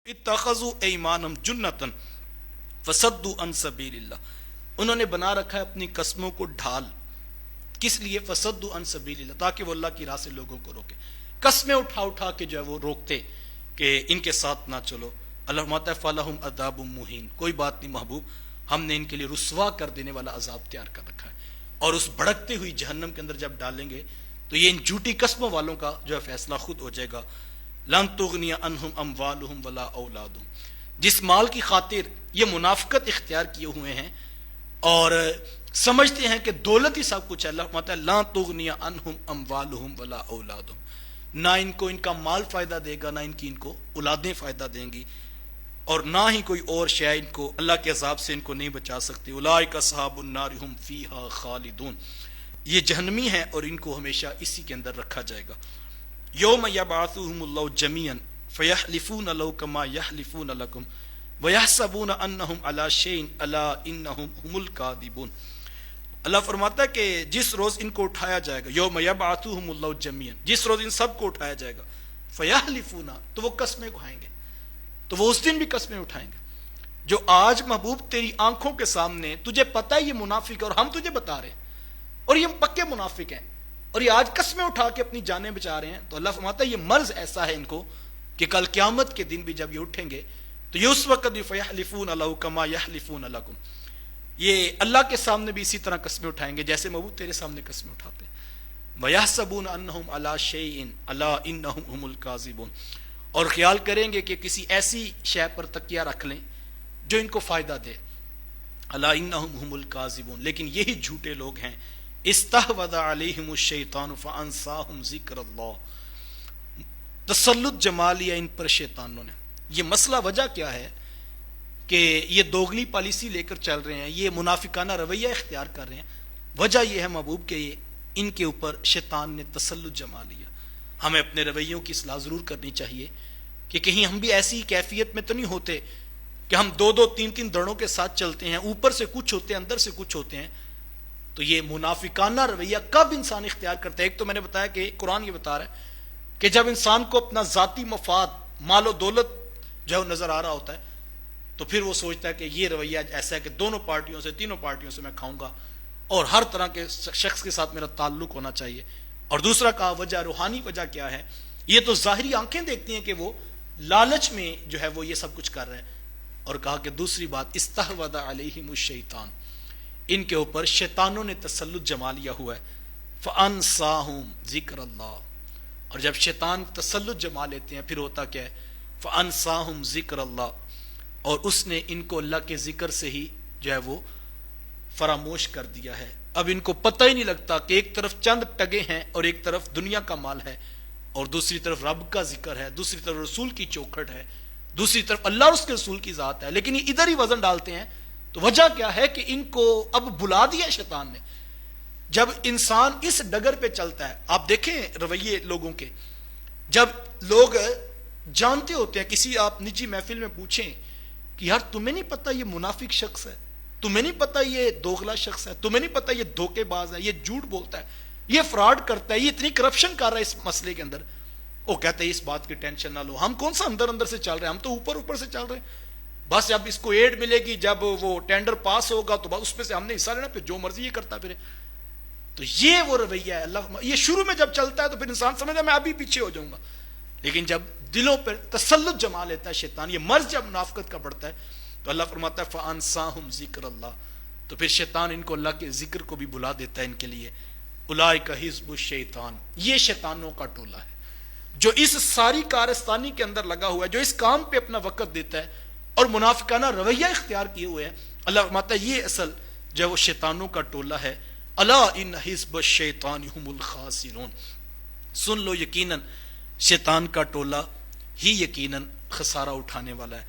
اتخذوا ایمانہم جنتن فصدوا عن سبیل اللہ، انہوں نے بنا رکھا ہے اپنی قسموں کو ڈھال، کس لیے؟ فصدوا عن سبیل اللہ، تاکہ وہ اللہ کی راہ سے لوگوں کو روکے، قسمیں اٹھا اٹھا کے جو ہے وہ روکتے کہ ان کے ساتھ نہ چلو۔ اللہ فرماتا ہے فَلَهُمْ عَذَابٌ مُّهِينٌ، کوئی بات نہیں محبوب، ہم نے ان کے لیے رسوا کر دینے والا عذاب تیار کر رکھا ہے، اور اس بھڑکتی ہوئی جہنم کے اندر جب ڈالیں گے تو یہ ان جھوٹی قسموں والوں کا جو ہے فیصلہ خود ہو جائے گا۔ لَن تُغْنِيَ عَنْهُمْ أَمْوَالُهُمْ وَلَا أَوْلَادُهُمْ، جس مال کی خاطر یہ منافقت اختیار کیے ہوئے ہیں اور سمجھتے ہیں کہ دولت ہی سب کچھ ہے، اللہ فرماتا ہے لَن تُغْنِيَ عَنْهُمْ أَمْوَالُهُم وَلَا أَوْلَادُهُم، نہ ان کو ان کا مال فائدہ دے گا، نہ ان کو اولادیں فائدہ دیں گی، اور نہ ہی کوئی اور شے ان کو اللہ کے عذاب سے ان کو نہیں بچا سکتی۔ اولئک اصحاب النار هم فیہا خالدون، یہ جہنمی ہیں اور ان کو ہمیشہ اسی کے اندر رکھا جائے گا۔ یوم یبعثهم اللہ جمیعا فیحلفون لہ کما یحلفون لکم ویحسبون انہم علی شیء الا انہم هم الکاذبون۔ اللہ فرماتا ہے کہ جس روز ان کو اٹھایا جائے گا، یوم یبعثهم اللہ جمیعا، جس روز ان سب کو اٹھایا جائے گا، فیحلفون، تو وہ قسمیں کھائیں گے، تو وہ اس دن بھی قسمیں اٹھائیں گے۔ جو آج محبوب تیری آنکھوں کے سامنے تجھے پتہ ہے یہ منافق ہے اور ہم تجھے بتا رہے ہیں اور یہ پکے منافق ہیں اور یہ آج قسمیں اٹھا کے اپنی جانیں بچا رہے ہیں، تو اللہ فرماتا ہے یہ مرض ایسا ہے ان کو کہ کل قیامت کے دن بھی جب یہ اٹھیں گے تو یہ اس وقت بھی فیحلفون لہ کما یحلفون لکم، یہ اللہ کے سامنے بھی اسی طرح قسمیں اٹھائیں گے جیسے محبوب تیرے سامنے قسمیں اٹھاتے ہیں۔ ویحسبون انہم علی شیء الا انہم هم الکاذبون، اور خیال کریں گے کہ کسی ایسی شے پر تکیہ رکھ لیں جو ان کو فائدہ دے، الا انہم هم الکاذبون، لیکن یہی جھوٹے لوگ ہیں۔ استحوذ علیہم الشیطان فانساہم ذکر اللہ، تسلط جما لیا ان پر شیطانوں نے۔ یہ مسئلہ وجہ کیا ہے کہ یہ دوگلی پالیسی لے کر چل رہے ہیں، یہ منافقانہ رویہ اختیار کر رہے ہیں، وجہ یہ ہے محبوب کہ ان کے اوپر شیطان نے تسلط جما لیا۔ ہمیں اپنے رویوں کی اصلاح ضرور کرنی چاہیے کہ کہیں ہم بھی ایسی کیفیت میں تو نہیں ہوتے کہ ہم دو دو تین تین دڑوں کے ساتھ چلتے ہیں، اوپر سے کچھ ہوتے ہیں اندر سے کچھ ہوتے ہیں۔ تو یہ منافقانہ رویہ کب انسان اختیار کرتا ہے؟ ایک تو میں نے بتایا کہ قرآن یہ بتا رہا ہے کہ جب انسان کو اپنا ذاتی مفاد، مال و دولت جو ہے وہ نظر آ رہا ہوتا ہے تو پھر وہ سوچتا ہے کہ یہ رویہ ایسا ہے کہ دونوں پارٹیوں سے، تینوں پارٹیوں سے میں کھاؤں گا اور ہر طرح کے شخص کے ساتھ میرا تعلق ہونا چاہیے۔ اور دوسرا کہا وجہ، روحانی وجہ کیا ہے؟ یہ تو ظاہری آنکھیں دیکھتی ہیں کہ وہ لالچ میں جو ہے وہ یہ سب کچھ کر رہے ہیں، اور کہا کہ دوسری بات استحوذ علیہم الشیطان، ان کے اوپر شیطانوں نے تسلط جما لیا ہوا ہے۔ فانساہم ذکر اللہ، اور جب شیطان تسلط جما لیتے ہیں پھر ہوتا کیا ہے؟ فانساہم ذکر اللہ، اور اس نے ان کو اللہ کے ذکر سے ہی جو ہے وہ فراموش کر دیا ہے۔ اب ان کو پتہ ہی نہیں لگتا کہ ایک طرف چند ٹگے ہیں اور ایک طرف دنیا کا مال ہے، اور دوسری طرف رب کا ذکر ہے، دوسری طرف رسول کی چوکھٹ ہے، دوسری طرف اللہ اور اس کے رسول کی ذات ہے، لیکن یہ ادھر ہی وزن ڈالتے ہیں۔ تو وجہ کیا ہے کہ ان کو اب بلا دیا شیطان نے۔ جب انسان اس ڈگر پہ چلتا ہے، آپ دیکھیں رویے لوگوں کے، جب لوگ جانتے ہوتے ہیں، کسی آپ نجی محفل میں پوچھیں کہ یار تمہیں نہیں پتا یہ منافق شخص ہے، تمہیں نہیں پتا یہ دوغلا شخص ہے، تمہیں نہیں پتا یہ دھوکے باز ہے، یہ جھوٹ بولتا ہے، یہ فراڈ کرتا ہے، یہ اتنی کرپشن کر رہا ہے اس مسئلے کے اندر، وہ کہتے ہیں اس بات کی ٹینشن نہ لو، ہم کون سا اندر اندر سے چل رہے ہیں، ہم تو اوپر اوپر سے چل رہے ہیں، بس جب اس کو ایڈ ملے گی، جب وہ ٹینڈر پاس ہوگا تو بس اس پہ سے ہم نے حصہ لینا، پھر جو مرضی یہ کرتا پھرے۔ تو یہ وہ رویہ ہے اللہ، یہ شروع میں جب چلتا ہے تو پھر انسان سمجھتا ہے میں ابھی پیچھے ہو جاؤں گا، لیکن جب دلوں پر تسلط جما لیتا ہے شیطان، یہ مرض جب منافقت کا بڑھتا ہے تو اللہ فرماتا ہے فانساہم ذکر اللہ، تو پھر شیطان ان کو اللہ کے ذکر کو بھی بلا دیتا ہے ان کے لیے۔ اولئک حزب الشیطان، یہ شیطانوں کا ٹولہ ہے جو اس ساری کارستانی کے اندر لگا ہوا ہے، جو اس کام پہ اپنا وقت دیتا ہے اور منافقانہ رویہ اختیار کیے ہوئے ہیں۔ اللہ فرماتا ہے یہ اصل جو ہے وہ شیطانوں کا ٹولہ ہے۔ الا ان حزب الشیطان هم الخاسرون، سن لو یقیناً شیطان کا ٹولہ ہی یقیناً خسارہ اٹھانے والا ہے۔